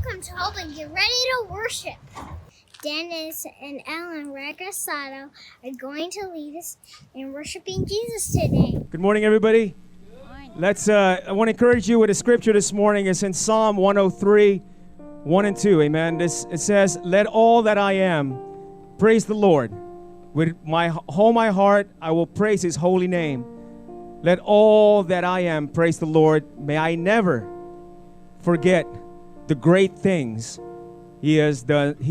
Welcome to Hope and get ready to worship. Dennis and Ellen Regasado are going to lead us in worshiping Jesus today. Good morning, everybody. Good morning. I want to encourage you with a scripture this morning. It's in Psalm 103, 1 and 2. Amen. It says, "Let all that I am praise the Lord. With my whole my heart, I will praise His holy name. Let all that I am praise the Lord. May I never forget the great things He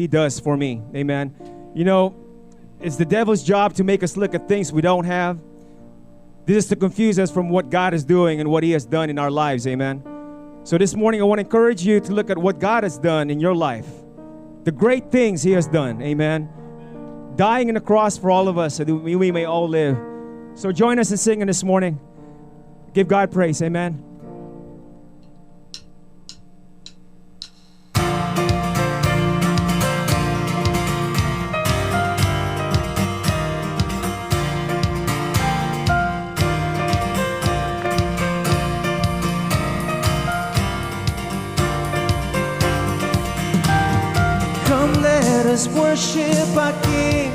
does for me." Amen. You know, it's the devil's job to make us look at things we don't have. This is to confuse us from what God is doing and what He has done in our lives. Amen. So this morning, I want to encourage you to look at what God has done in your life. The great things He has done. Amen. Dying on the cross for all of us so that we may all live. So join us in singing this morning. Give God praise. Amen. Let us worship our King.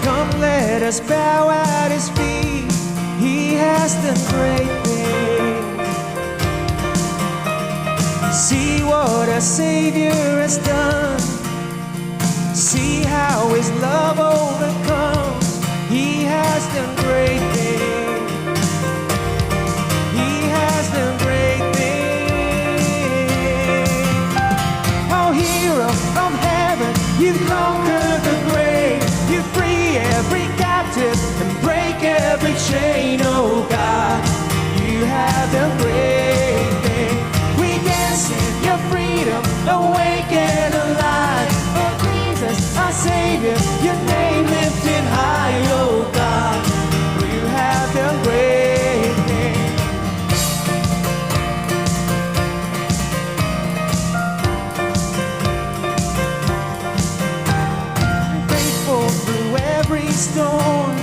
Come, let us bow at His feet. He has done great things. See what our Savior has done. See how His love overcomes. He has done great things. He has done great things. Oh, hero of heaven, you conquered the grave. You free every captive and break every chain. Oh God, you have done great things. We dance in your freedom, awake and alive. Oh Jesus, our Savior, your name lifted high. Oh God, you have done great things. Through every storm,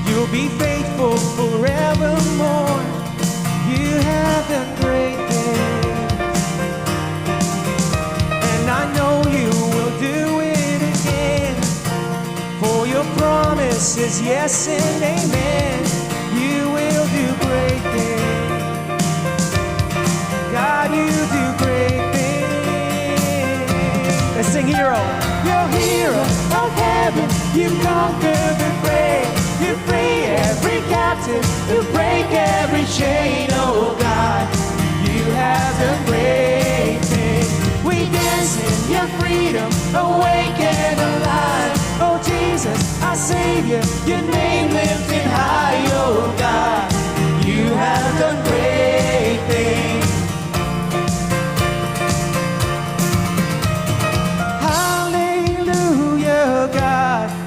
you'll be faithful forevermore. You have done great things, and I know you will do it again. For your promise is yes and amen. You will do great things. God, you do great things. Let's sing hero. You're hero of heaven, you conquer the grave. You free every captive, you break every chain. Oh God, you have done great things. We dance in your freedom, awake and alive. Oh Jesus, our Savior, your name lifted high. Oh God, you have done great things.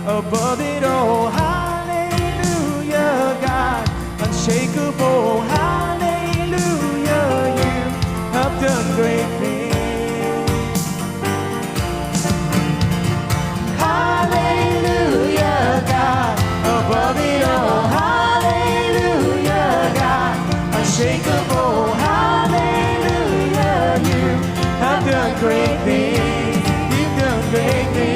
Above it all, hallelujah, God, unshakable, hallelujah, you have done great things. Hallelujah, God, above it all, hallelujah, God, unshakable, hallelujah, you have done great things. You've done great things.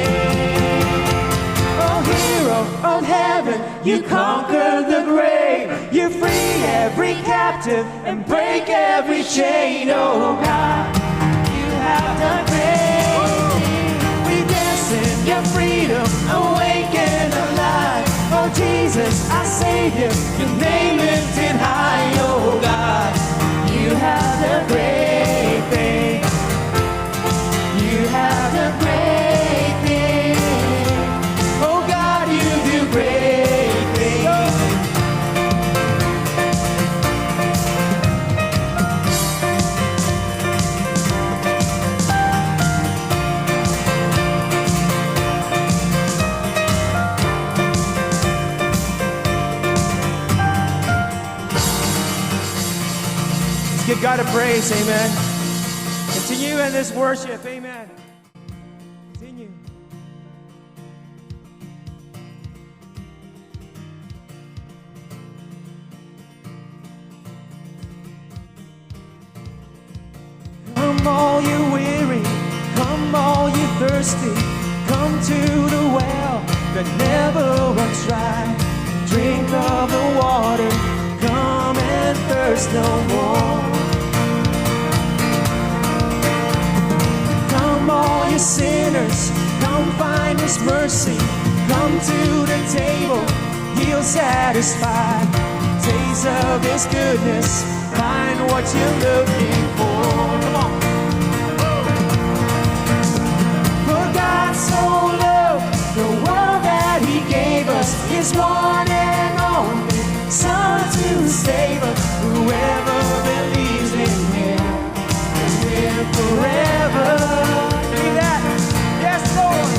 Of heaven, you conquer the grave. You free every captive and break every chain. Oh God, you have done great things. We dance in your freedom, awake and alive. Oh Jesus, our Savior, your name lifted high. Oh God, you have done great things. You have done great things. Great things. Let's give God a praise, amen. Continue in this worship, amen. Continue. Come on. thirsty, come to the well that never runs dry. Drink of the water, come and thirst no more. Come all you sinners, come find His mercy. Come to the table, He'll satisfy. Taste of His goodness, find what you're looking for. Come on. For God so loved the world that He gave us His one and only Son to save us. Whoever believes in Him will live forever. Believe that? Yes, Lord.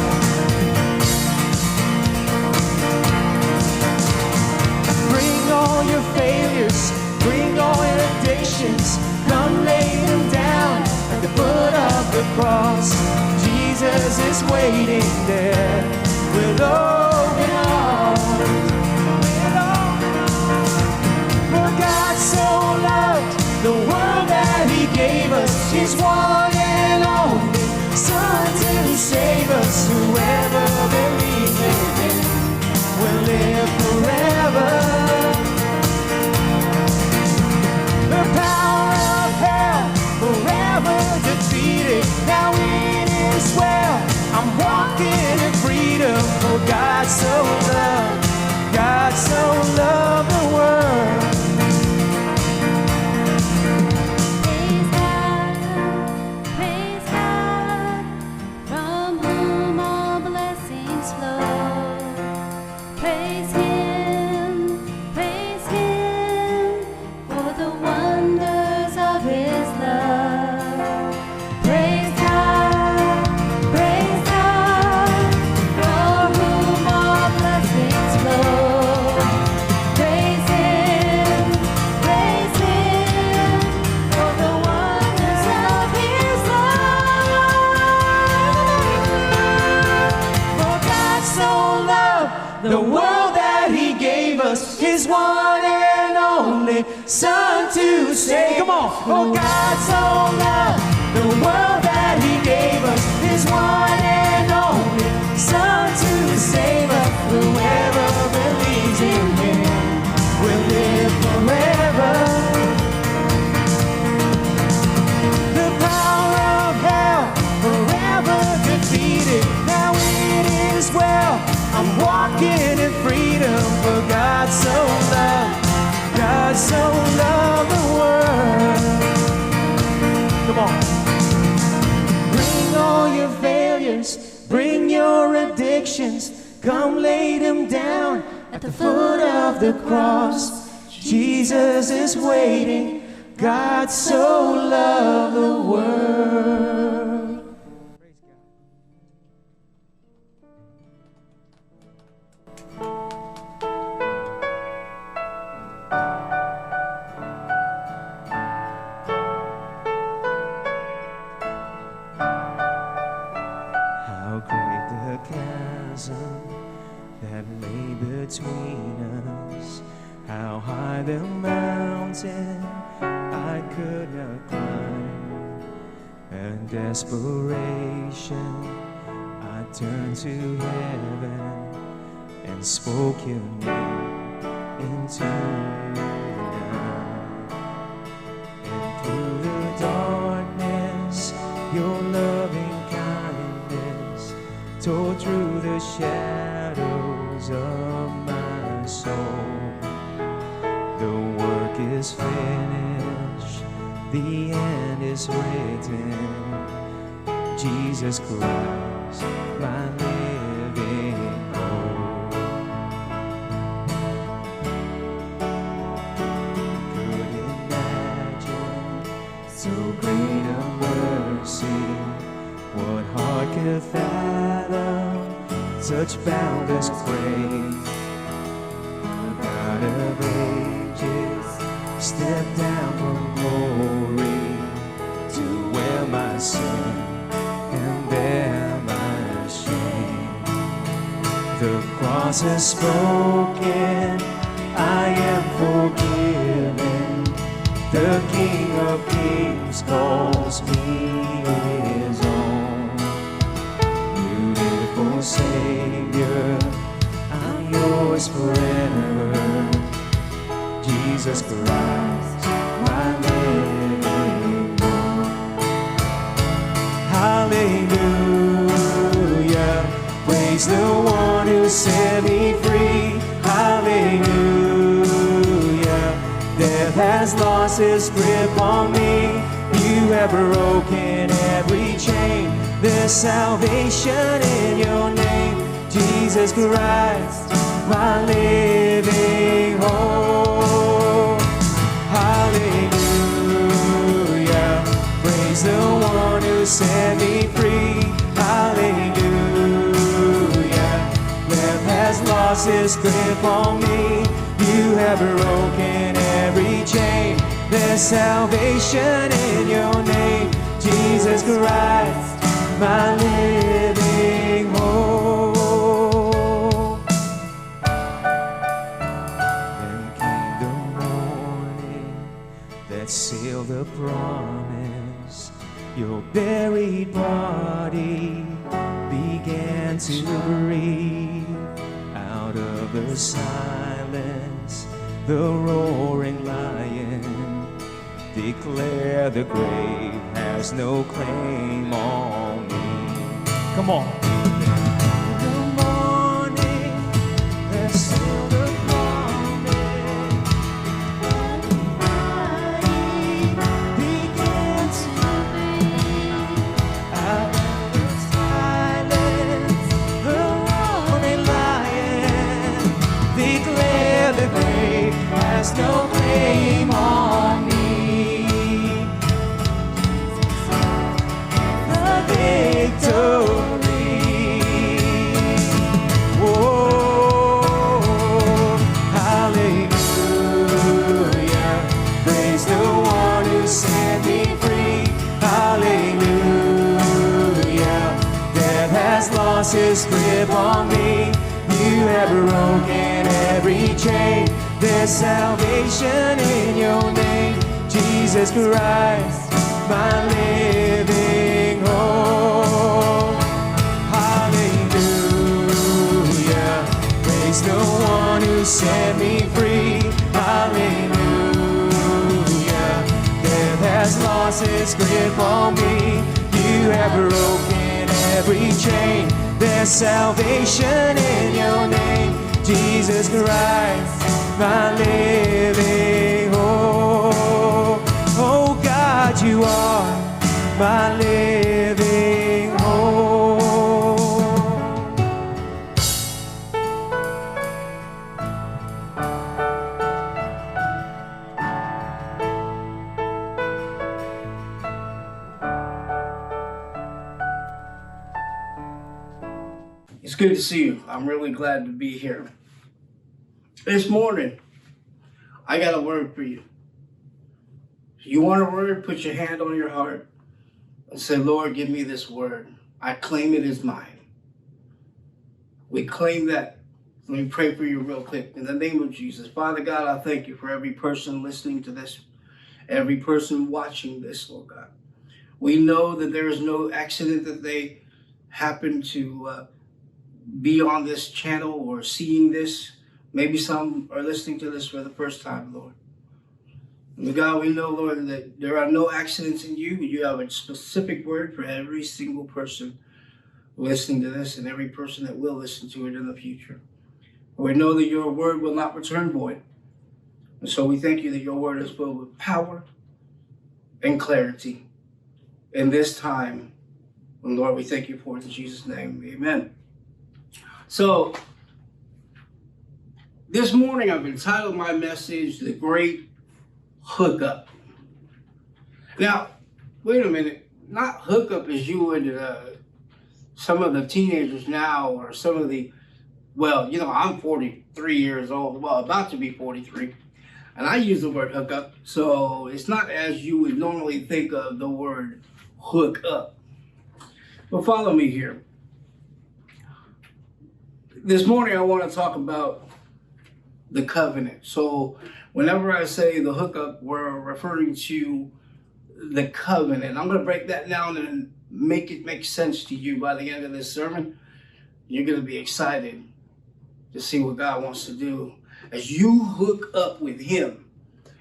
Bring all your failures, bring all your addictions. Come lay them down at the foot of the cross. Jesus is waiting there with open arms. For God so loved the world that He gave us His one and only Son to save us. Whoever believes in Him will live forever. The power of hell forever defeated. Now it is well. I'm walking in freedom. For God so loved, God so loved the world. Praise God, from whom all blessings flow. Praise Him for the wonders of His love. Praise God, from whom all blessings flow. Praise Him for the wonders of His love. For God so loved the world that He gave us His one and only Son to save. Come on. For God so loved the world that He gave us His one and only Son to save us. Whoever believes in Him will live forever. The power of hell forever defeated. Now it is well. I'm walking in freedom. For God so loved the world. Come on. Bring all your failures, bring your addictions. Come lay them down at the foot of the cross. Jesus is waiting. God so loved the world. How great the chasm that lay between us. How high the mountain I could not climb. In desperation, I turned to heaven and spoke your name into the night. And through the darkness, your loving kindness tore through the shadows of my soul. The work is finished, the end is written. Jesus Christ, my living hope. Could imagine so great a mercy. What heart could fathom such boundless grace? The God of ages stepped down from glory to wear my sin and bear my shame. The cross has spoken, I am forgiven. The King of Kings calls me his own. yours forever. Jesus Christ, my living hope. Hallelujah, praise the one who set me free. Hallelujah, death has lost its grip on me. You have broken every chain. There's salvation in your name, Jesus Christ, my living hope. Hallelujah, praise the one who set me free. Hallelujah, death has lost its grip on me. You have broken every chain. There's salvation in your name, Jesus Christ, my living hope. Then came the morning that sealed the promise. Your buried body began to breathe. Out of the silence, the roaring lion declare the grave has no claim on me. Come on. The morning that sealed the promise, began to breathe. Out of the silence, the roaring lion declare the grave has no claim on me. Victory. Oh, hallelujah. Praise the one who set me free. Hallelujah. Death has lost its grip on me. You have broken every chain. There's salvation in your name, Jesus Christ, my living hope. Hallelujah, praise the one who set me free. Hallelujah, death has lost its grip on me. You have broken every chain. There's salvation in your name, Jesus Christ, my living hope. Oh God, you are my living hope. It's good to see you. I'm really glad to be here. This morning, I got a word for you. If you want a word, put your hand on your heart and say, Lord, give me this word. I claim it as mine. We claim that. Let me pray for you real quick. In the name of Jesus. Father God, I thank you for every person listening to this, every person watching this, Lord God. We know that there is no accident that they happen to be on this channel or seeing this. Maybe some are listening to this for the first time, Lord. And God, we know, Lord, that there are no accidents in you. You have a specific word for every single person listening to this and every person that will listen to it in the future. We know that your word will not return void. And so we thank you that your word is filled with power and clarity in this time. And Lord, we thank you for it in Jesus' name. Amen. So, this morning I've entitled my message, The Great Hookup. Now, wait a minute. Not hookup as you would some of the teenagers now or some of the, well, you know, I'm 43 years old, well, about to be 43. And I use the word hookup, so it's not as you would normally think of the word hook up. But follow me here. This morning I want to talk about the covenant. So whenever I say the hookup, we're referring to the covenant. I'm going to break that down and make it make sense to you by the end of this sermon. You're going to be excited. to see what God wants to do. As you hook up with him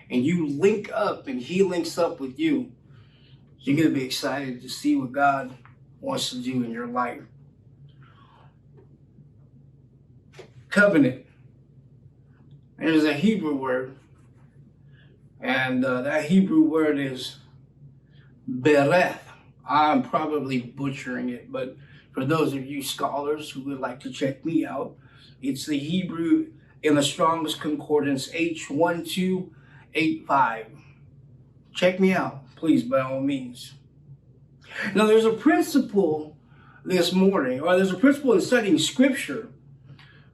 and you link up and he links up with you, you're going to be excited to see what God wants to do in your life. Covenant. There's a Hebrew word, and that Hebrew word is bereth. I'm probably butchering it, but for those of you scholars who would like to check me out, it's the Hebrew in the Strongest Concordance H1285. Check me out, please, by all means. Now, there's a principle this morning, or there's a principle in studying Scripture.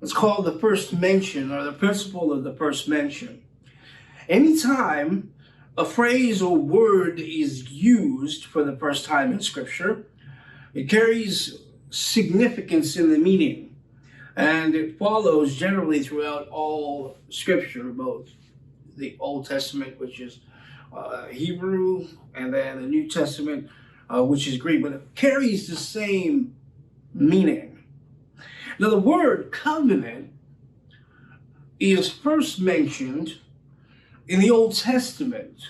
It's called the first mention, or the principle of the first mention. Anytime a phrase or word is used for the first time in Scripture, it carries significance in the meaning, and it follows generally throughout all Scripture, both the Old Testament, which is Hebrew, and then the New Testament, which is Greek, but it carries the same meaning. Now, the word covenant is first mentioned in the Old Testament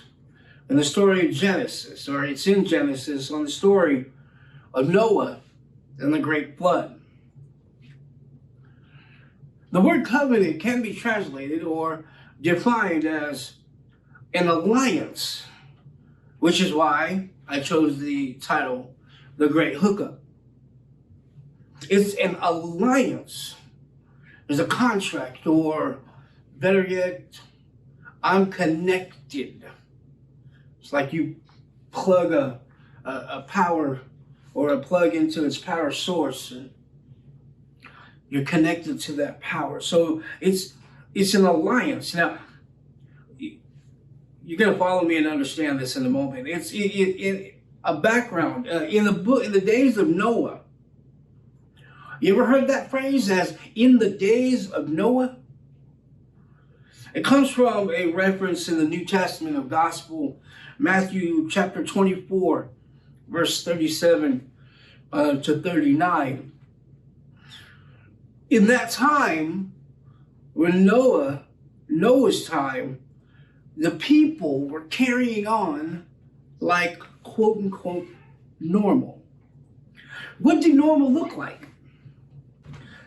in the story of Genesis, or it's in Genesis on the story of Noah and the great flood. The word covenant can be translated or defined as an alliance, which is why I chose the title, The Great Hookup. It's an alliance. There's a contract, or better yet, I'm connected. It's like you plug a power or a plug into its power source, and you're connected to that power. So it's an alliance. Now, you're going to follow me and understand this in a moment. It's a background in the days of Noah. You ever heard that phrase as in the days of Noah? It comes from a reference in the New Testament of Gospel, Matthew chapter 24, verse 37 to 39. In that time, when Noah's time, the people were carrying on like quote unquote normal. What did normal look like?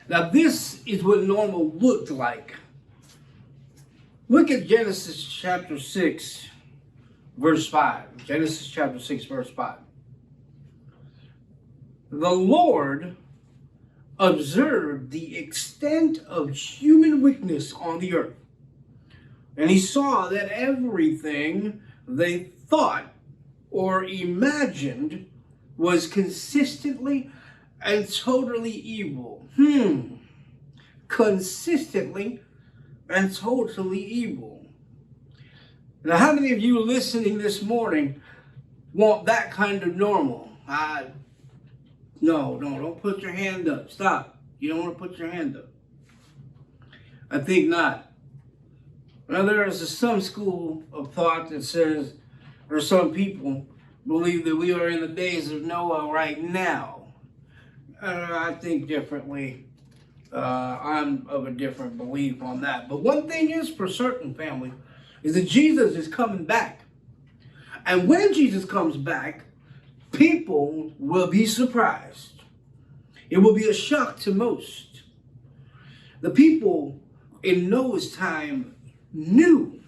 Now, this is what normal looked like. Look at Genesis chapter 6, verse 5. Genesis chapter 6, verse 5. The Lord observed the extent of human wickedness on the earth, and he saw that everything they thought or imagined was consistently and totally evil. Consistently and totally evil. Now, how many of you listening this morning want that kind of normal? No, don't put your hand up. Stop. You don't want to put your hand up. I think not. Now, there is some school of thought that says, or some people believe that we are in the days of Noah right now. I think differently. I'm of a different belief on that. But one thing is for certain, family, is that Jesus is coming back. And when Jesus comes back, people will be surprised. It will be a shock to most. The people in Noah's time knew.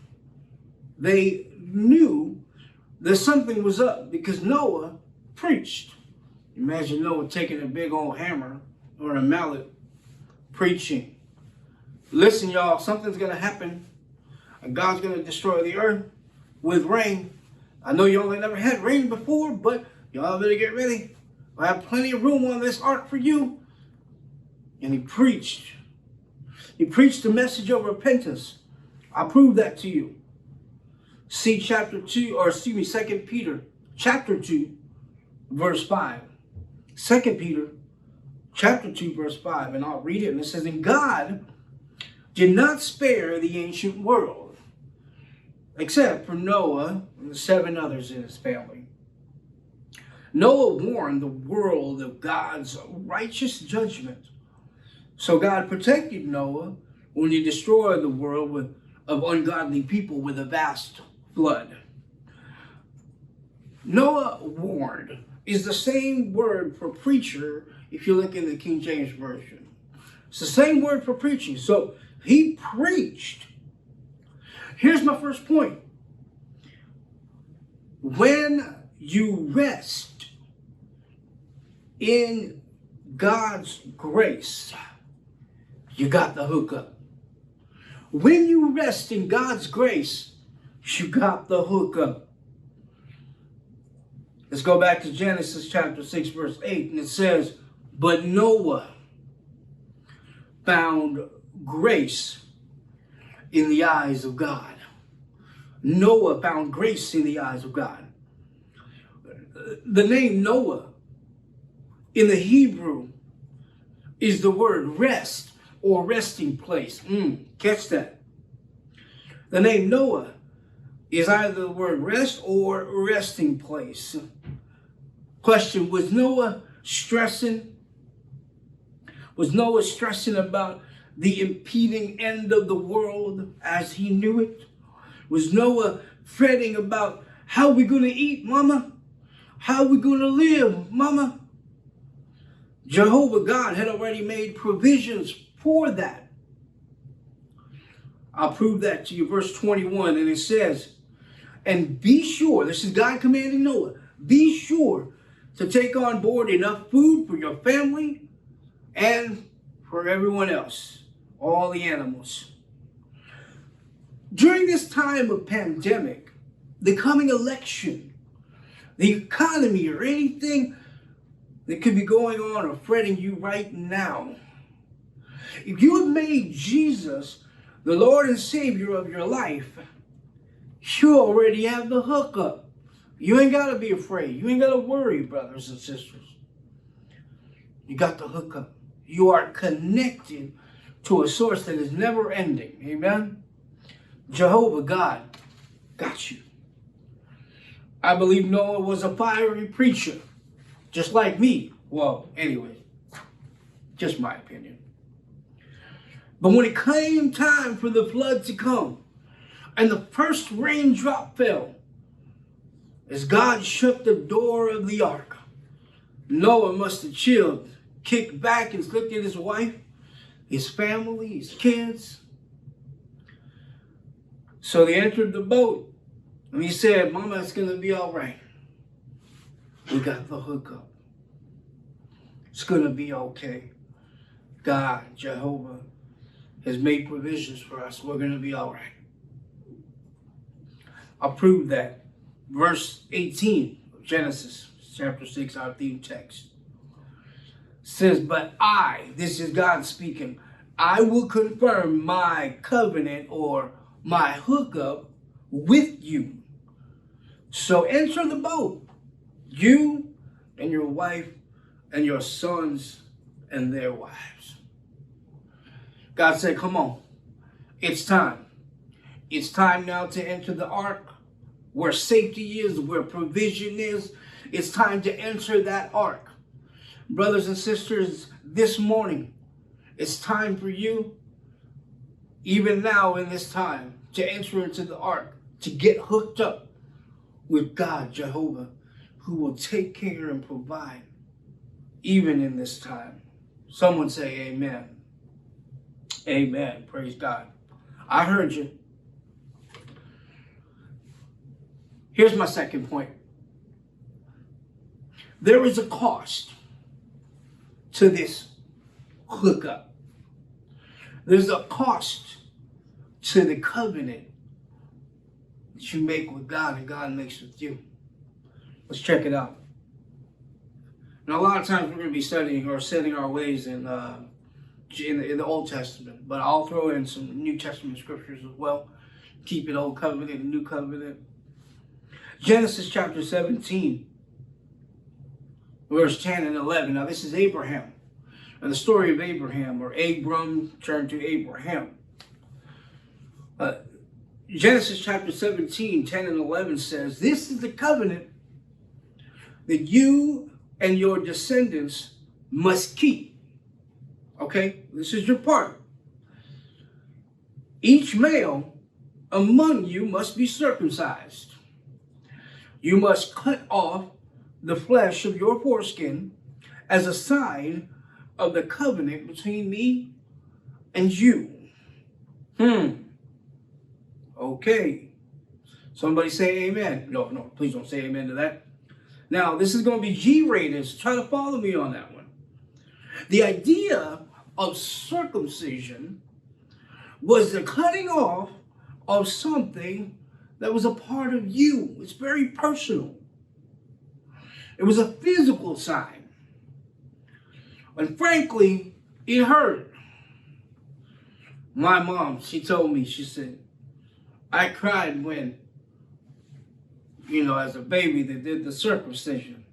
They knew that something was up because Noah preached. Imagine Noah taking a big old hammer or a mallet, preaching. Listen, y'all, something's going to happen. And God's going to destroy the earth with rain. I know y'all ain't never had rain before, but y'all better get ready. I have plenty of room on this ark for you. And he preached. He preached the message of repentance. I'll prove that to you. See chapter 2, or excuse me, 2 Peter chapter 2, verse 5. 2 Peter chapter 2, verse 5, and I'll read it, and it says, and God did not spare the ancient world, except for Noah and the 7 others in his family. Noah warned the world of God's righteous judgment So God protected Noah when he destroyed the world of ungodly people with a vast flood. Noah warned is the same word for preacher if you look in the King James Version. It's the same word for preaching. So he preached. Here's my first point. When you rest in God's grace, you got the hookup. When you rest in God's grace, you got the hookup. Let's go back to Genesis chapter 6, verse 8, and it says, but Noah found grace in the eyes of God. Noah found grace in the eyes of God. The name Noah in the Hebrew is the word rest or resting place. Catch that. The name Noah is either the word rest or resting place. Question, was Noah stressing? Was Noah stressing about the impending end of the world as he knew it? Was Noah fretting about how we going to eat, mama? How we going to live, mama? Jehovah God had already made provisions for that. I'll prove that to you. Verse 21, and it says, and be sure, this is God commanding Noah, be sure to take on board enough food for your family and for everyone else, all the animals. During this time of pandemic, the coming election, the economy, or anything that could be going on or fretting you right now, if you have made Jesus the Lord and Savior of your life, you already have the hookup. You ain't got to be afraid. You ain't got to worry, brothers and sisters. You got the hookup. You are connected to a source that is never ending. Amen? Jehovah God got you. I believe Noah was a fiery preacher, just like me. Well, anyway, just my opinion. But when it came time for the flood to come, and the first raindrop fell, as God shut the door of the ark, Noah must have chilled, kicked back and looked at his wife, his family, his kids. So they entered the boat, and he said, Mama, it's going to be all right. We got the hookup. It's going to be okay. God, Jehovah, has made provisions for us. We're going to be all right. I'll prove that. Verse 18 of Genesis chapter 6, our theme text, says, but I, this is God speaking, I will confirm my covenant or my hookup with you. So enter the boat, you and your wife and your sons and their wives. God said, come on, it's time. It's time now to enter the ark where safety is, where provision is. It's time to enter that ark. Brothers and sisters, this morning, it's time for you, even now in this time, to enter into the ark, to get hooked up with God, Jehovah, who will take care and provide, even in this time. Someone say amen. Amen. Praise God. I heard you. Here's my second point. There is a cost to this hookup. There's a cost to the covenant that you make with God and God makes with you. Let's check it out. Now, a lot of times we're going to be studying or setting our ways in the Old Testament, but I'll throw in some New Testament scriptures as well. Keep it Old Covenant and New Covenant. Genesis chapter 17, verse 10 and 11. Now, this is Abraham. And the story of Abraham, or Abram turned to Abraham. Genesis chapter 17, 10 and 11 says, this is the covenant that you and your descendants must keep. Okay, this is your part. Each male among you must be circumcised. You must cut off the flesh of your foreskin as a sign of the covenant between me and you. Okay. Somebody say amen. No, please don't say amen to that. Now, this is going to be G-rated, so try to follow me on that one. The idea of circumcision was the cutting off of something that was a part of you. It's very personal. It was a physical sign. And frankly, it hurt. My mom, she told me, she said, I cried when, as a baby they did the circumcision.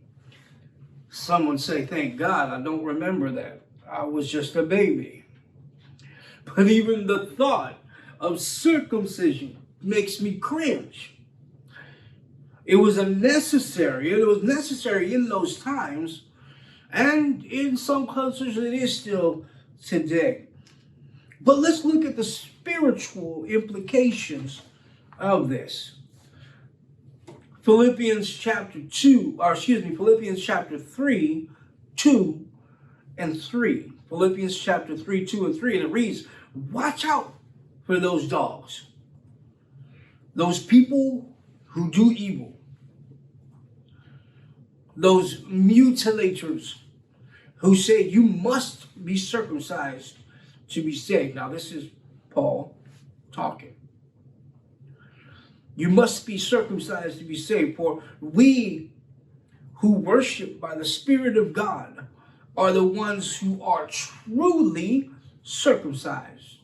Someone say, thank God, I don't remember that. I was just a baby. But even the thought of circumcision makes me cringe. It was unnecessary, and it was necessary in those times, and in some cultures it is still today. But let's look at the spiritual implications of this. Philippians chapter 3, 2 and 3. Philippians chapter 3, 2 and 3, and it reads, watch out for those dogs, those people who do evil, those mutilators who say you must be circumcised to be saved. Now, this is Paul talking. You must be circumcised to be saved, for we who worship by the Spirit of God are the ones who are truly circumcised.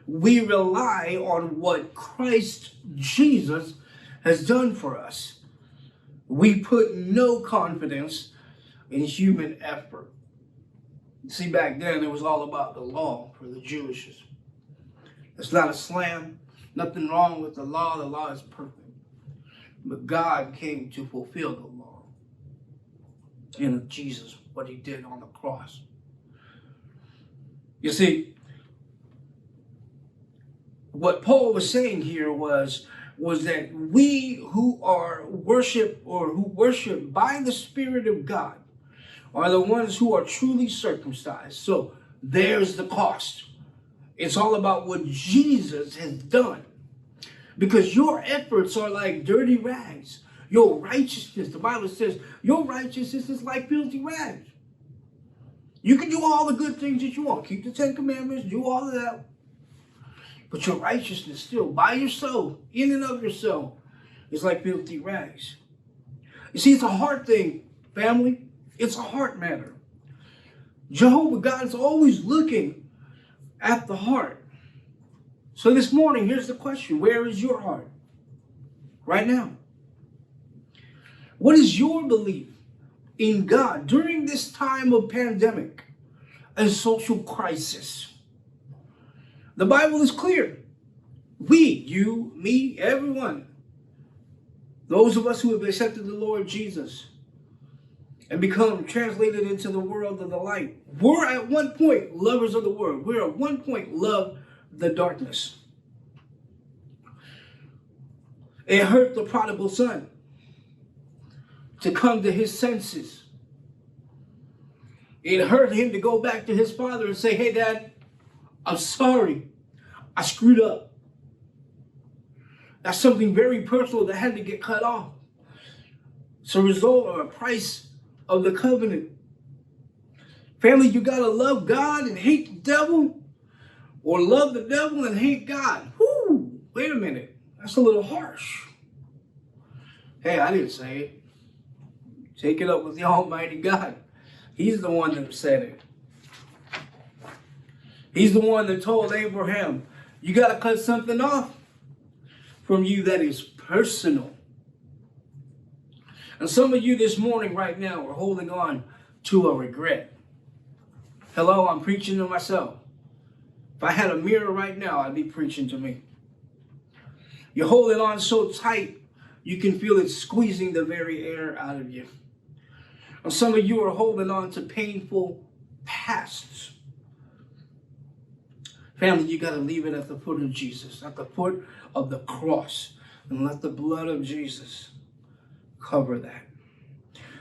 We rely on what Christ Jesus has done for us. We put no confidence in human effort. See, back then it was all about the law for the Jews. It's not a slam. Nothing wrong with the law. The law is perfect. But God came to fulfill the law in Jesus, what he did on the cross. You see, what Paul was saying here was that we who worship by the Spirit of God are the ones who are truly circumcised. So there's the cost. It's all about what Jesus has done. Because your efforts are like dirty rags. Your righteousness, the Bible says, your righteousness is like filthy rags. You can do all the good things that you want. Keep the 10 Commandments, do all of that. But your righteousness still, by yourself, in and of yourself, is like filthy rags. You see, it's a heart thing, family. It's a heart matter. Jehovah God is always looking at the heart. So this morning, here's the question. Where is your heart? Right now. What is your belief in God during this time of pandemic and social crisis? The Bible is clear. We, you, me, everyone, those of us who have accepted the Lord Jesus and become translated into the world of the light, we're at one point lovers of the world. We're at one point love the darkness. It hurt the prodigal son to come to his senses. It hurt him to go back to his father and say, hey, Dad, I'm sorry. I screwed up. That's something very personal that had to get cut off. It's a result or a price of the covenant. Family, you got to love God and hate the devil, or love the devil and hate God. Whoo, wait a minute. That's a little harsh. Hey, I didn't say it. Take it up with the Almighty God. He's the one that said it. He's the one that told Abraham, you got to cut something off from you that is personal. And some of you this morning right now are holding on to a regret. Hello, I'm preaching to myself. If I had a mirror right now, I'd be preaching to me. You're holding on so tight, you can feel it squeezing the very air out of you. And some of you are holding on to painful pasts. Family, you got to leave it at the foot of Jesus, at the foot of the cross, and let the blood of Jesus cover that.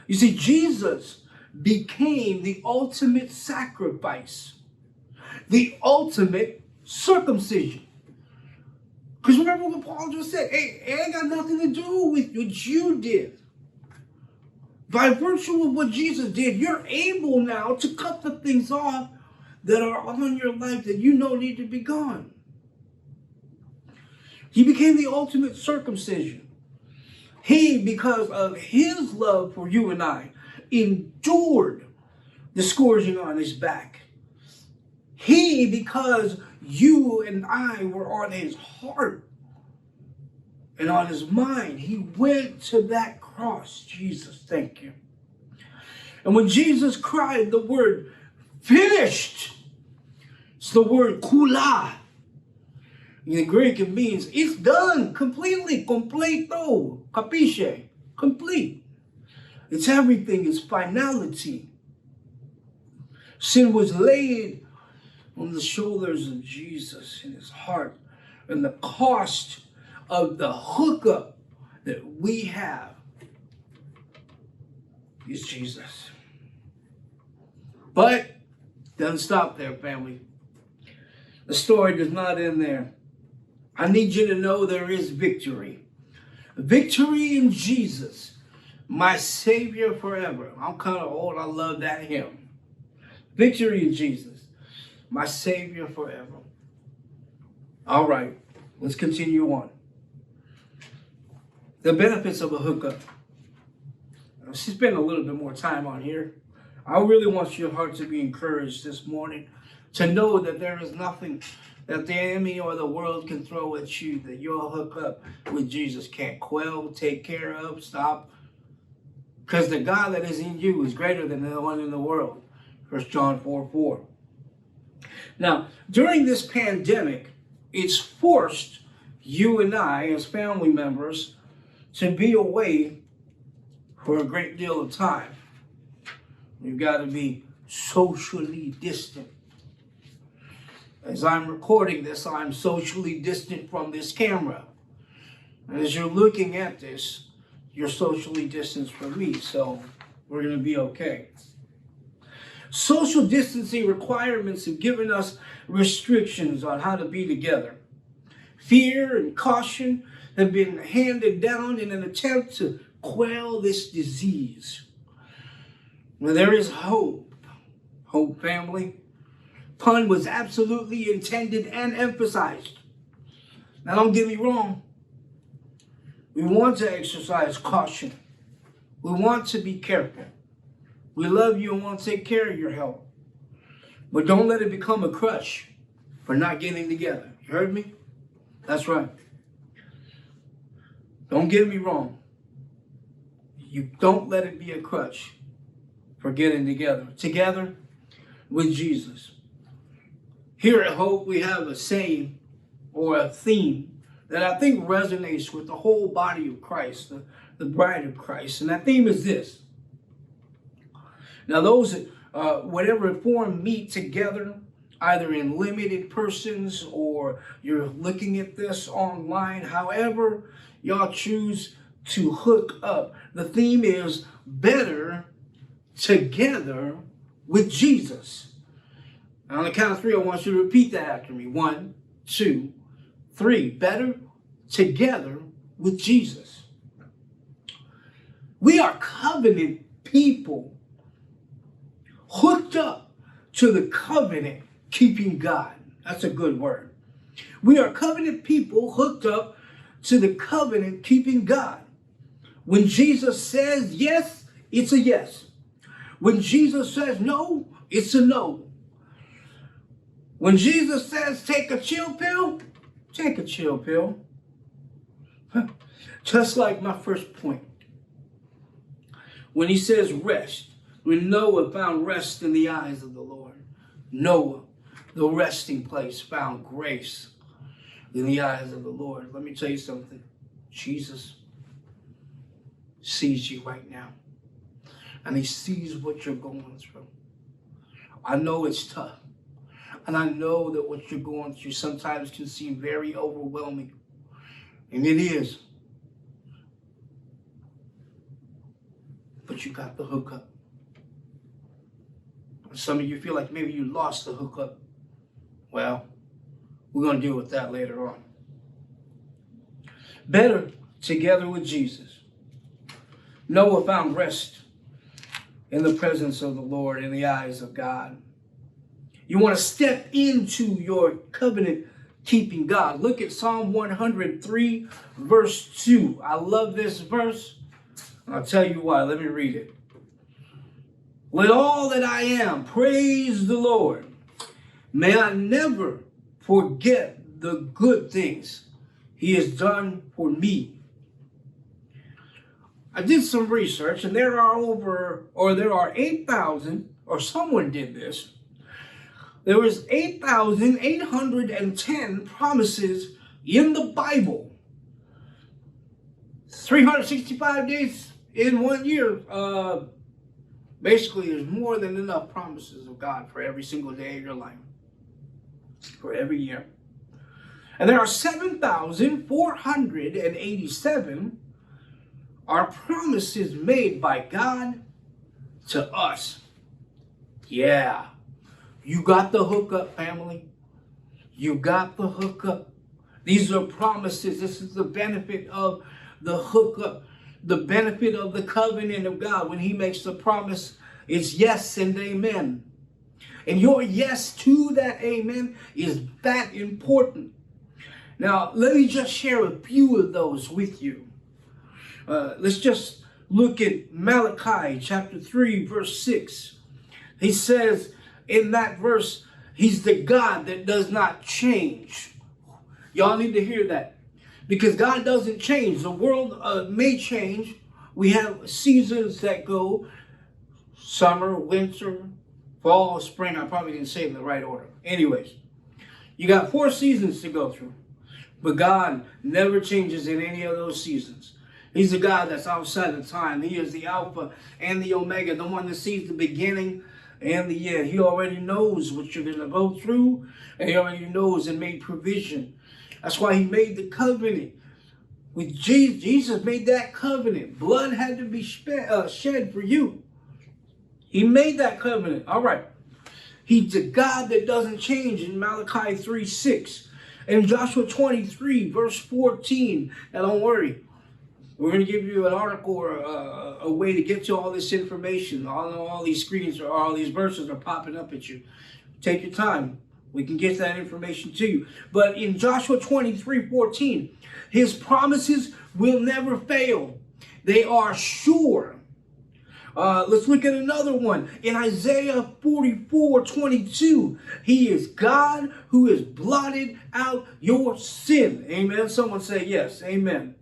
You see, Jesus became the ultimate sacrifice, the ultimate circumcision. Because remember what Paul just said, hey, it ain't got nothing to do with what you did. By virtue of what Jesus did, you're able now to cut the things off that are on your life that you know need to be gone. He became the ultimate circumcision. He, because of his love for you and I, endured the scourging on his back. He, because you and I were on his heart and on his mind, he went to that cross. Jesus, thank you. And when Jesus cried the word finished, it's the word kula. In the Greek, it means it's done completely, completo, capisce, complete. It's everything, it's finality. Sin was laid on the shoulders of Jesus in his heart. And the cost of the hookup that we have is Jesus. But doesn't stop there, family. The story does not end there. I need you to know there is victory. Victory in Jesus, my Savior forever. I'm kind of old. I love that hymn. Victory in Jesus, my Savior forever. All right, let's continue on. The benefits of a hookup. Let's spend a little bit more time on here. I really want your heart to be encouraged this morning to know that there is nothing that the enemy or the world can throw at you that your hookup with Jesus can't quell, take care of, stop. Because the God that is in you is greater than the one in the world. 1 John 4:4. Now, during this pandemic, it's forced you and I as family members to be away for a great deal of time. You've got to be socially distant. As I'm recording this, I'm socially distant from this camera. And as you're looking at this, you're socially distanced from me, so we're going to be okay. Social distancing requirements have given us restrictions on how to be together. Fear and caution have been handed down in an attempt to quell this disease. Well, there is hope. Hope, family. Pun was absolutely intended and emphasized. Now, don't get me wrong. We want to exercise caution. We want to be careful. We love you and want to take care of your health. But don't let it become a crutch for not getting together. You heard me? That's right. Don't get me wrong. You don't let it be a crutch for getting together. Together with Jesus. Here at Hope, we have a saying or a theme that I think resonates with the whole body of Christ, the bride of Christ. And that theme is this. Now, those that, whatever form meet together, either in limited persons or you're looking at this online, however y'all choose to hook up. The theme is better together with Jesus. And on the count of three, I want you to repeat that after me. 1, 2, 3. Better together with Jesus. We are covenant people hooked up to the covenant keeping God. That's a good word. We are covenant people hooked up to the covenant keeping God. When Jesus says yes, it's a yes. When Jesus says no, it's a no. When Jesus says take a chill pill, take a chill pill. Just like my first point. When he says rest, when Noah found rest in the eyes of the Lord. Noah, the resting place, found grace in the eyes of the Lord. Let me tell you something. Jesus sees you right now. And he sees what you're going through. I know it's tough. And I know that what you're going through sometimes can seem very overwhelming. And it is. But you got the hookup. Some of you feel like maybe you lost the hookup. Well, we're going to deal with that later on. Better together with Jesus. Noah found rest in the presence of the Lord, in the eyes of God. You want to step into your covenant-keeping God. Look at Psalm 103, verse 2. I love this verse. I'll tell you why. Let me read it. Let all that I am praise the Lord. May I never forget the good things he has done for me. I did some research, and there are 8,000, or someone did this. There was 8,810 promises in the Bible. 365 days in 1 year. Basically, there's more than enough promises of God for every single day of your life. For every year. And there are 7,487 are promises made by God to us. Yeah. You got the hookup, family. You got the hookup. These are promises. This is the benefit of the hookup. The benefit of the covenant of God. When he makes the promise, it's yes and amen. And your yes to that amen is that important. Now, let me just share a few of those with you. Let's just look at Malachi chapter 3, verse 6. He says in that verse, he's the God that does not change. Y'all need to hear that. Because God doesn't change. The world may change. We have seasons that go. Summer, winter, fall, spring. I probably didn't say it in the right order. Anyways, you got 4 seasons to go through. But God never changes in any of those seasons. He's the God that's outside of time. He is the Alpha and the Omega, the one that sees the beginning and the end. He already knows what you're going to go through, and he already knows and made provision. That's why he made the covenant with Jesus. Jesus made that covenant. Blood had to be shed for you. He made that covenant. All right. He's the God that doesn't change in Malachi 3:6. And Joshua 23, verse 14. Now don't worry. We're going to give you an article or a way to get to all this information. All these screens or all these verses are popping up at you. Take your time. We can get that information to you. But in Joshua 23:14, his promises will never fail. They are sure. Let's look at another one. In Isaiah 44:22, he is God who has blotted out your sin. Amen. Someone say yes. Amen.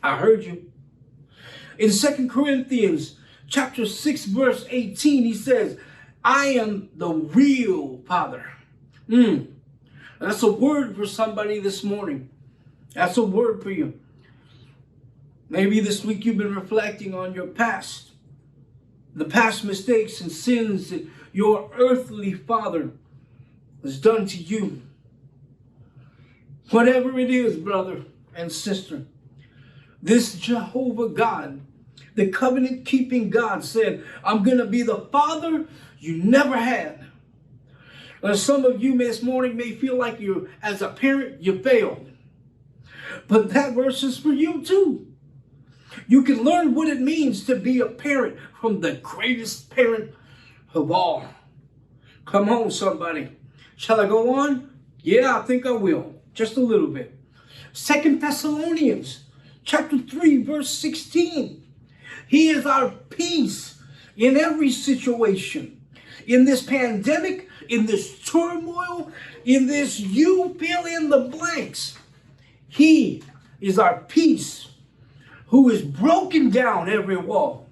I heard you. In 2 Corinthians chapter 6, verse 18, he says, I am the real Father. That's a word for somebody this morning. That's a word for you. Maybe this week you've been reflecting on your past. The past mistakes and sins that your earthly father has done to you. Whatever it is, brother and sister, this Jehovah God, the covenant-keeping God, said, I'm going to be the father you never had. Some of you this morning may feel like you, as a parent, you failed. But that verse is for you too. You can learn what it means to be a parent from the greatest parent of all. Come on, somebody. Shall I go on? Yeah, I think I will. Just a little bit. 2 Thessalonians chapter 3, verse 16. He is our peace in every situation. In this pandemic, in this turmoil, in this you fill in the blanks. He is our peace who has broken down every wall.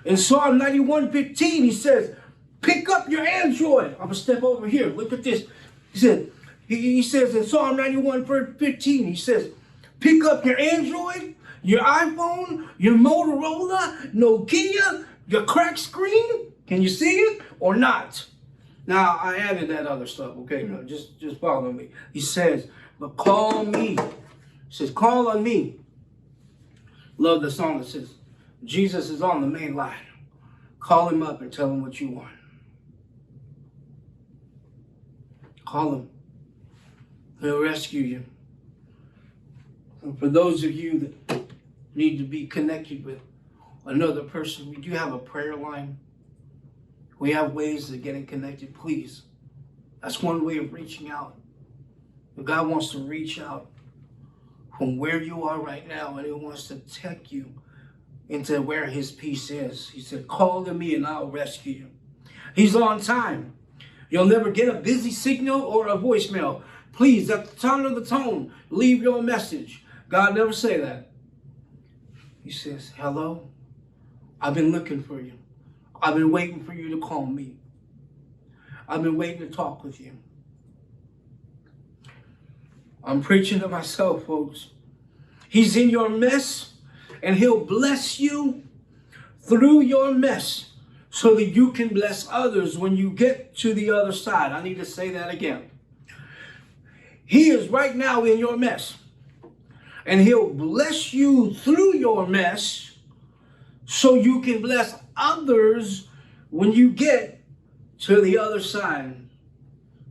In Psalm 91:15, he says, pick up your Android. I'm going to step over here. Look at this. He says in Psalm 91:15, he says, pick up your Android, your iPhone, your Motorola, Nokia, your cracked screen. Can you see it or not? Now, I added that other stuff, okay? No, just follow me. He says, but call me. He says, call on me. Love the song that says, Jesus is on the main line. Call him up and tell him what you want. Call him. He'll rescue you. And for those of you that need to be connected with another person, we do have a prayer line. We have ways of getting connected, please. That's one way of reaching out. But God wants to reach out from where you are right now, and he wants to take you into where his peace is. He said, call to me and I'll rescue you. He's on time. You'll never get a busy signal or a voicemail. Please, at the top of the tone, leave your message. God never say that. He says, hello, I've been looking for you. I've been waiting for you to call me. I've been waiting to talk with you. I'm preaching to myself, folks. He's in your mess, and he'll bless you through your mess so that you can bless others when you get to the other side. I need to say that again. He is right now in your mess, and he'll bless you through your mess so you can bless others when you get to the other side.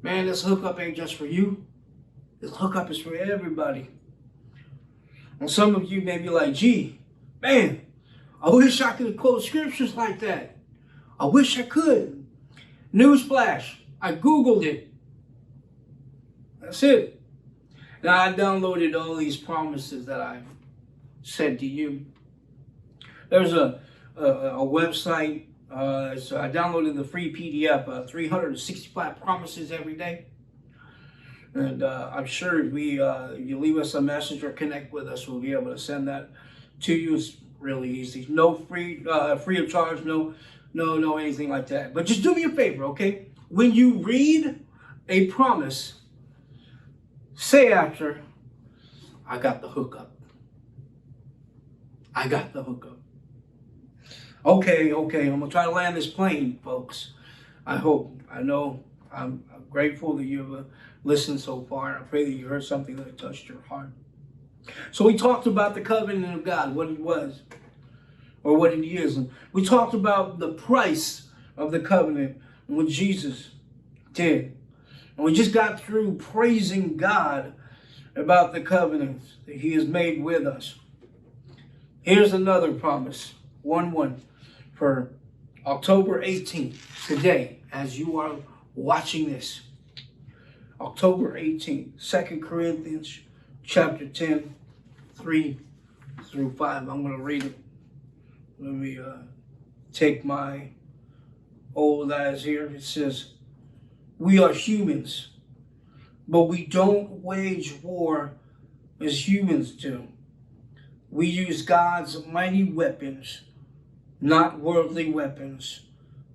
Man, this hookup ain't just for you. This hookup is for everybody. And some of you may be like, gee, man, I wish I could quote scriptures like that. I wish I could. Newsflash, I Googled it. That's it. Now I downloaded all these promises that I said to you. There's a website. So I downloaded the free PDF, 365 promises every day. And I'm sure if you leave us a message or connect with us, we'll be able to send that to you. It's really easy. No free of charge, no anything like that. But just do me a favor, okay? When you read a promise, say after, I got the hookup. I got the hookup. Okay, I'm going to try to land this plane, folks. I hope. I know. I'm grateful that you've listened so far. I pray that you heard something that touched your heart. So we talked about the covenant of God, what it was, or what it is. And we talked about the price of the covenant and what Jesus did. And we just got through praising God about the covenant that he has made with us. Here's another promise, 1-1, for October 18th, today, as you are watching this. October 18th, 2 Corinthians chapter 10, 3 through 5. I'm going to read it. Let me take my old eyes here. It says, we are humans, but we don't wage war as humans do. We use God's mighty weapons, not worldly weapons,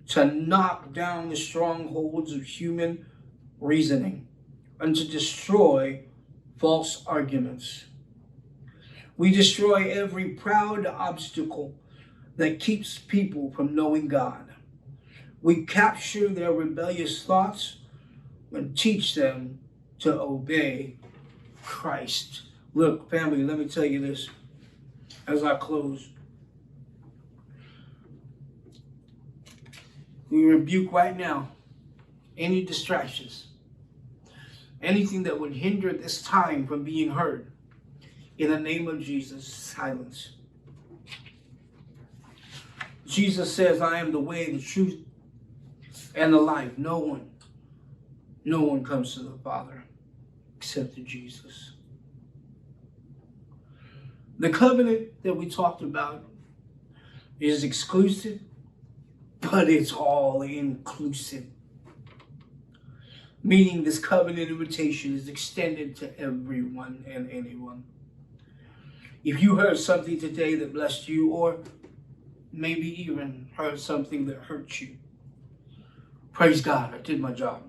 to knock down the strongholds of human reasoning and to destroy false arguments. We destroy every proud obstacle that keeps people from knowing God. We capture their rebellious thoughts and teach them to obey Christ. Look, family, let me tell you this as I close. We rebuke right now any distractions, anything that would hinder this time from being heard. In the name of Jesus, silence. Jesus says, I am the way, the truth, and the life. No one comes to the Father except through Jesus. The covenant that we talked about is exclusive, but it's all inclusive. Meaning this covenant invitation is extended to everyone and anyone. If you heard something today that blessed you, or maybe even heard something that hurt you, praise God, I did my job.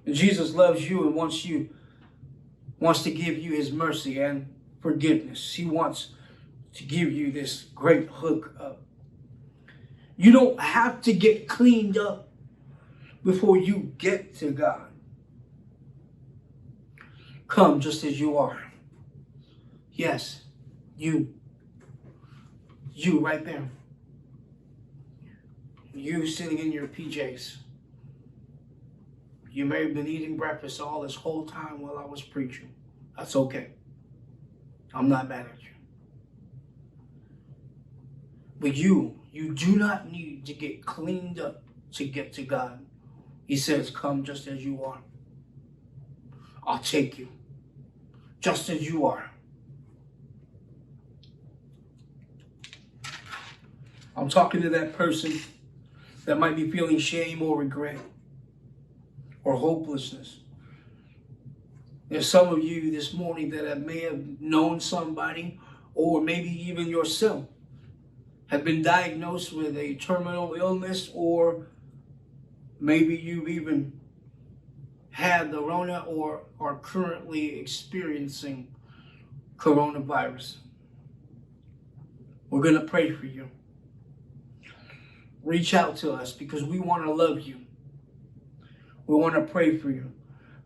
And Jesus loves you and wants to give you his mercy and forgiveness. He wants to give you this great hook up. You don't have to get cleaned up before you get to God. Come just as you are. Yes, you right there. You sitting in your PJs. You may have been eating breakfast all this whole time while I was preaching. That's okay. I'm not mad at you. But you do not need to get cleaned up to get to God. He says, come just as you are. I'll take you just as you are. I'm talking to that person that might be feeling shame or regret or hopelessness. There's some of you this morning that may have known somebody, or maybe even yourself, have been diagnosed with a terminal illness, or maybe you've even had the Rona or are currently experiencing coronavirus. We're going to pray for you. Reach out to us because we want to love you. We want to pray for you.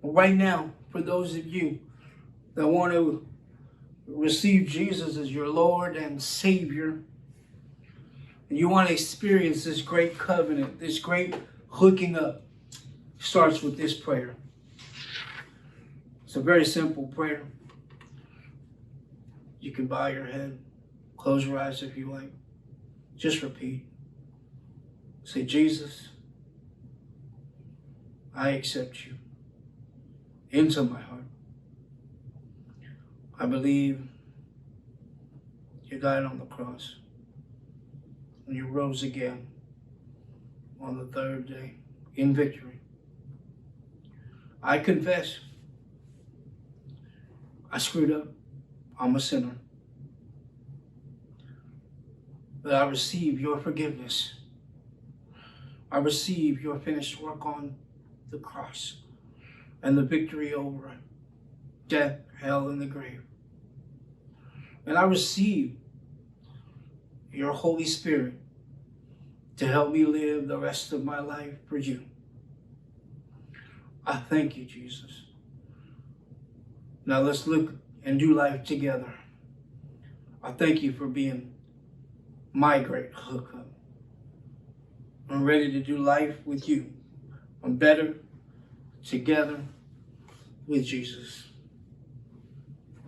But right now, for those of you that want to receive Jesus as your Lord and Savior, and you want to experience this great covenant, this great hooking up, starts with this prayer. It's a very simple prayer. You can bow your head, close your eyes if you like. Just repeat. Say, Jesus, I accept you into my heart. I believe you died on the cross and you rose again on the third day in victory. I confess I screwed up. I'm a sinner. But I receive your forgiveness. I receive your finished work on the cross and the victory over death, hell, and the grave. And I receive your Holy Spirit to help me live the rest of my life for you. I thank you, Jesus. Now let's look and do life together. I thank you for being my great hookup. I'm ready to do life with you. I'm better together with Jesus.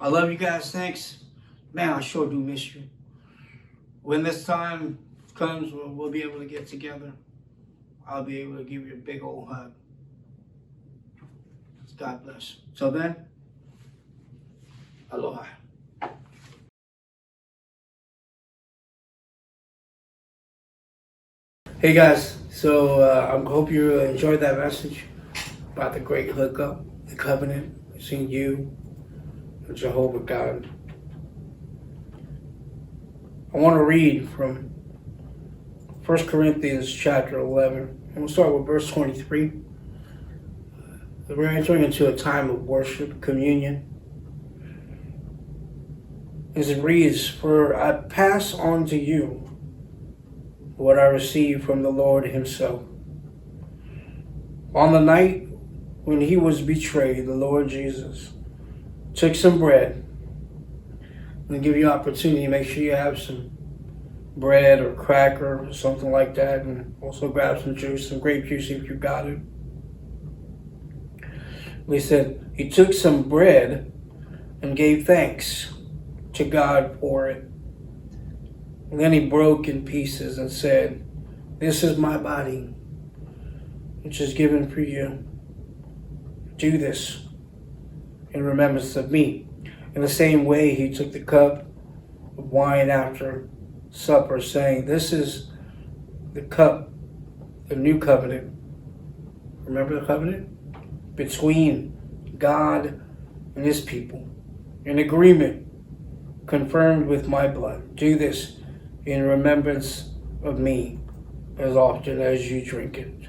I love you guys. Thanks. Man, I sure do miss you. When this time comes, we'll be able to get together. I'll be able to give you a big old hug. God bless. So then, aloha. Hey guys, so I hope you enjoyed that message about the great hookup, the covenant between you and Jehovah God. I want to read from 1 Corinthians chapter 11. I'm going to start with verse 23. We're entering into a time of worship, communion. As it reads, "For I pass on to you what I received from the Lord himself. On the night when he was betrayed, the Lord Jesus took some bread." I'm going to give you an opportunity to make sure you have some bread or cracker or something like that, and also grab some juice, some grape juice if you got it. He said, he took some bread and gave thanks to God for it. And then he broke in pieces and said, "This is my body, which is given for you. Do this in remembrance of me." In the same way, he took the cup of wine after supper, saying, "This is the cup, the new covenant." Remember the covenant? Between God and his people. An agreement confirmed with my blood. Do this in remembrance of me as often as you drink it.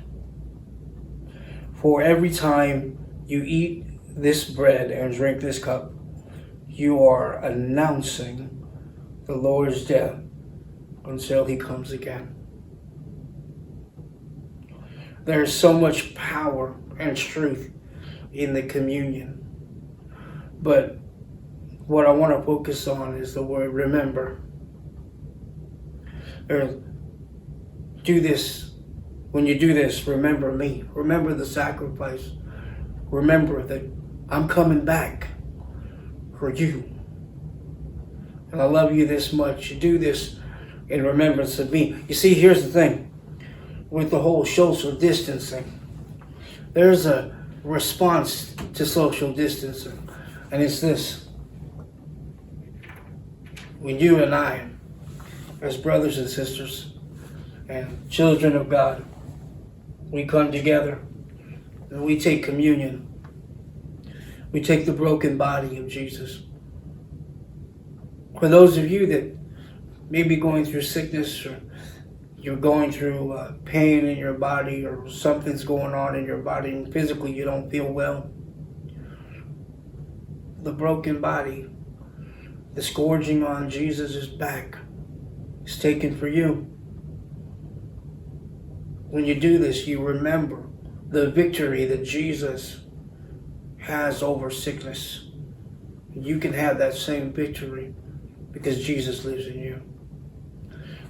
For every time you eat this bread and drink this cup, you are announcing the Lord's death until he comes again. There's so much power and truth in the communion. But what I want to focus on is the word remember. Do this. When you do this, remember me. Remember the sacrifice. Remember that I'm coming back for you. And I love you this much. You do this in remembrance of me. You see, here's the thing. With the whole social distancing, there's a response to social distancing. And it's this. When you and I, as brothers and sisters and children of God, we come together and we take communion. We take the broken body of Jesus. For those of you that may be going through sickness, or you're going through pain in your body, or something's going on in your body and physically you don't feel well, the broken body, the scourging on Jesus' back is taken for you. When you do this, you remember the victory that Jesus has over sickness. You can have that same victory because Jesus lives in you.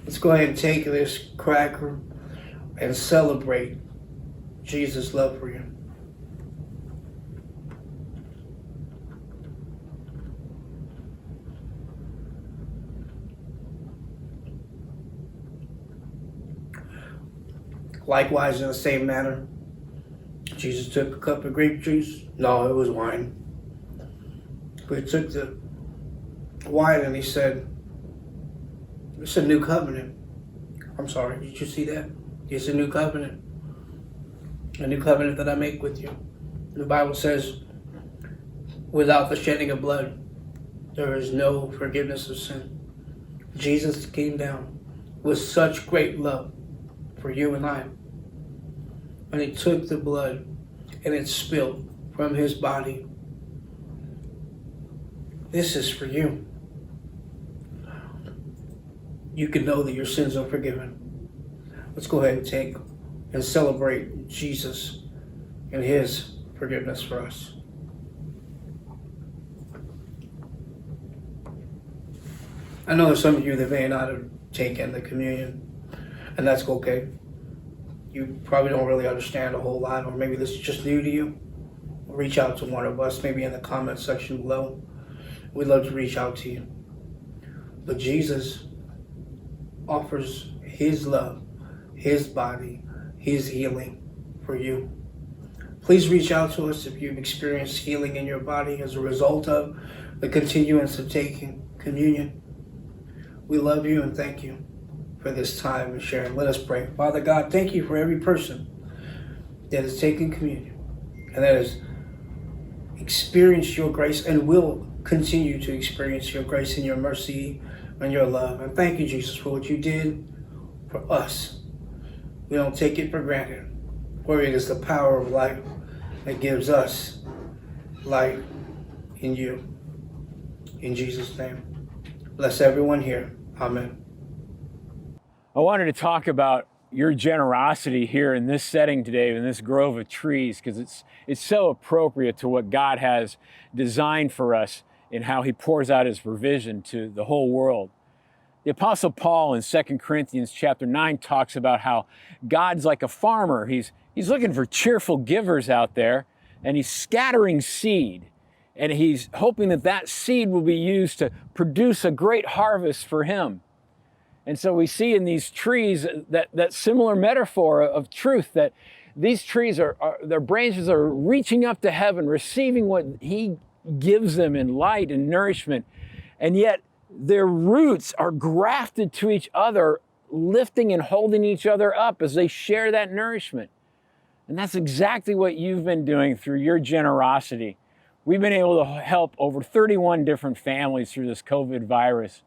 Let's go ahead and take this cracker and celebrate Jesus' love for you. Likewise, in the same manner, Jesus took a cup of grape juice. No, it was wine. But he took the wine and he said, it's a new covenant. I'm sorry, did you see that? It's a new covenant. A new covenant that I make with you. The Bible says, without the shedding of blood, there is no forgiveness of sin. Jesus came down with such great love for you and I. And he took the blood and it spilled from his body. This is for you. You can know that your sins are forgiven. Let's go ahead and take and celebrate Jesus and his forgiveness for us. I know there's some of you that may not have taken the communion, and that's okay. You probably don't really understand a whole lot, or maybe this is just new to you. Reach out to one of us, maybe in the comment section below. We'd love to reach out to you. But Jesus offers his love, his body, his healing for you. Please reach out to us if you've experienced healing in your body as a result of the continuance of taking communion. We love you and thank you for this time of sharing. Let us pray. Father God, thank you for every person that has taken communion and that has experienced your grace and will continue to experience your grace and your mercy and your love. And thank you, Jesus, for what you did for us. We don't take it for granted, for it is the power of life that gives us life in you. In Jesus' name. Bless everyone here. Amen. I wanted to talk about your generosity here in this setting today, in this grove of trees, because it's so appropriate to what God has designed for us in how he pours out his provision to the whole world. The Apostle Paul in 2 Corinthians chapter 9 talks about how God's like a farmer. He's looking for cheerful givers out there, and he's scattering seed. And he's hoping that that seed will be used to produce a great harvest for him. And so we see in these trees that similar metaphor of truth, that these trees their branches are reaching up to heaven, receiving what he gives them in light and nourishment. And yet their roots are grafted to each other, lifting and holding each other up as they share that nourishment. And that's exactly what you've been doing through your generosity. We've been able to help over 31 different families through this COVID virus.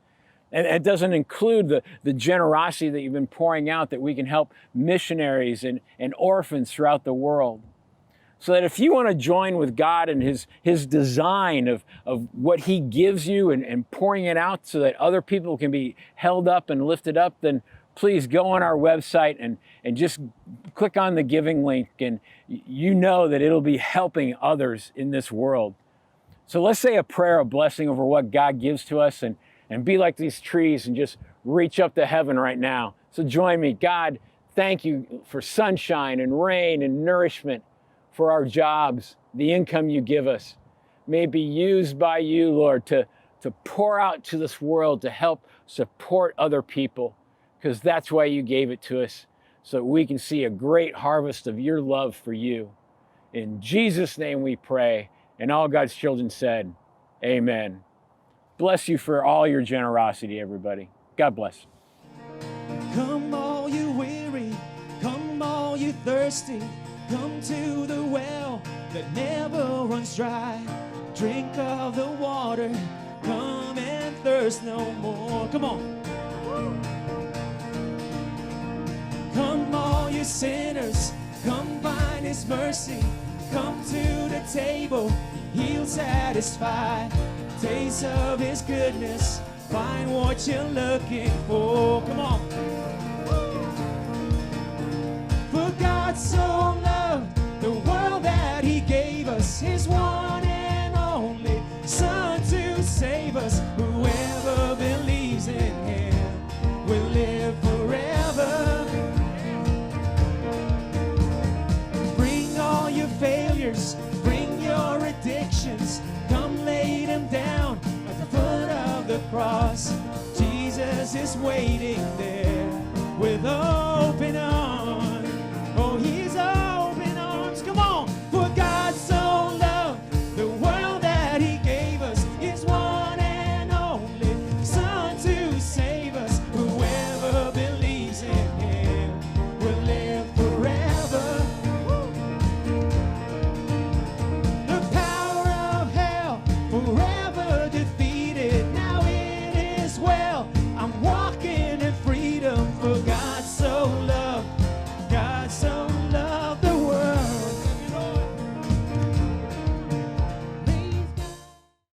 And it doesn't include the generosity that you've been pouring out, that we can help missionaries and orphans throughout the world. So that if you want to join with God in his design of what he gives you and pouring it out so that other people can be held up and lifted up, then please go on our website and just click on the giving link, and you know that it'll be helping others in this world. So let's say a prayer of blessing over what God gives to us, and be like these trees and just reach up to heaven right now. So join me. God, thank you for sunshine and rain and nourishment, for our jobs, the income you give us. May it be used by you, Lord, to pour out to this world to help support other people, because that's why you gave it to us, so that we can see a great harvest of your love for you. In Jesus' name we pray. And all God's children said, amen. Bless you for all your generosity, everybody. God bless. Come all you weary, come all you thirsty, come to the well that never runs dry. Drink of the water, come and thirst no more. Come on. Come all you sinners, come find his mercy. Come to the table, he'll satisfy. Taste of his goodness, find what you're looking for. Come on. For God so loved the world that he gave us his one and only Son to save us. Whoever believes in him will live forever. Bring all your failures, bring your addictions, come lay them down at the foot of the cross. Jesus is waiting there with all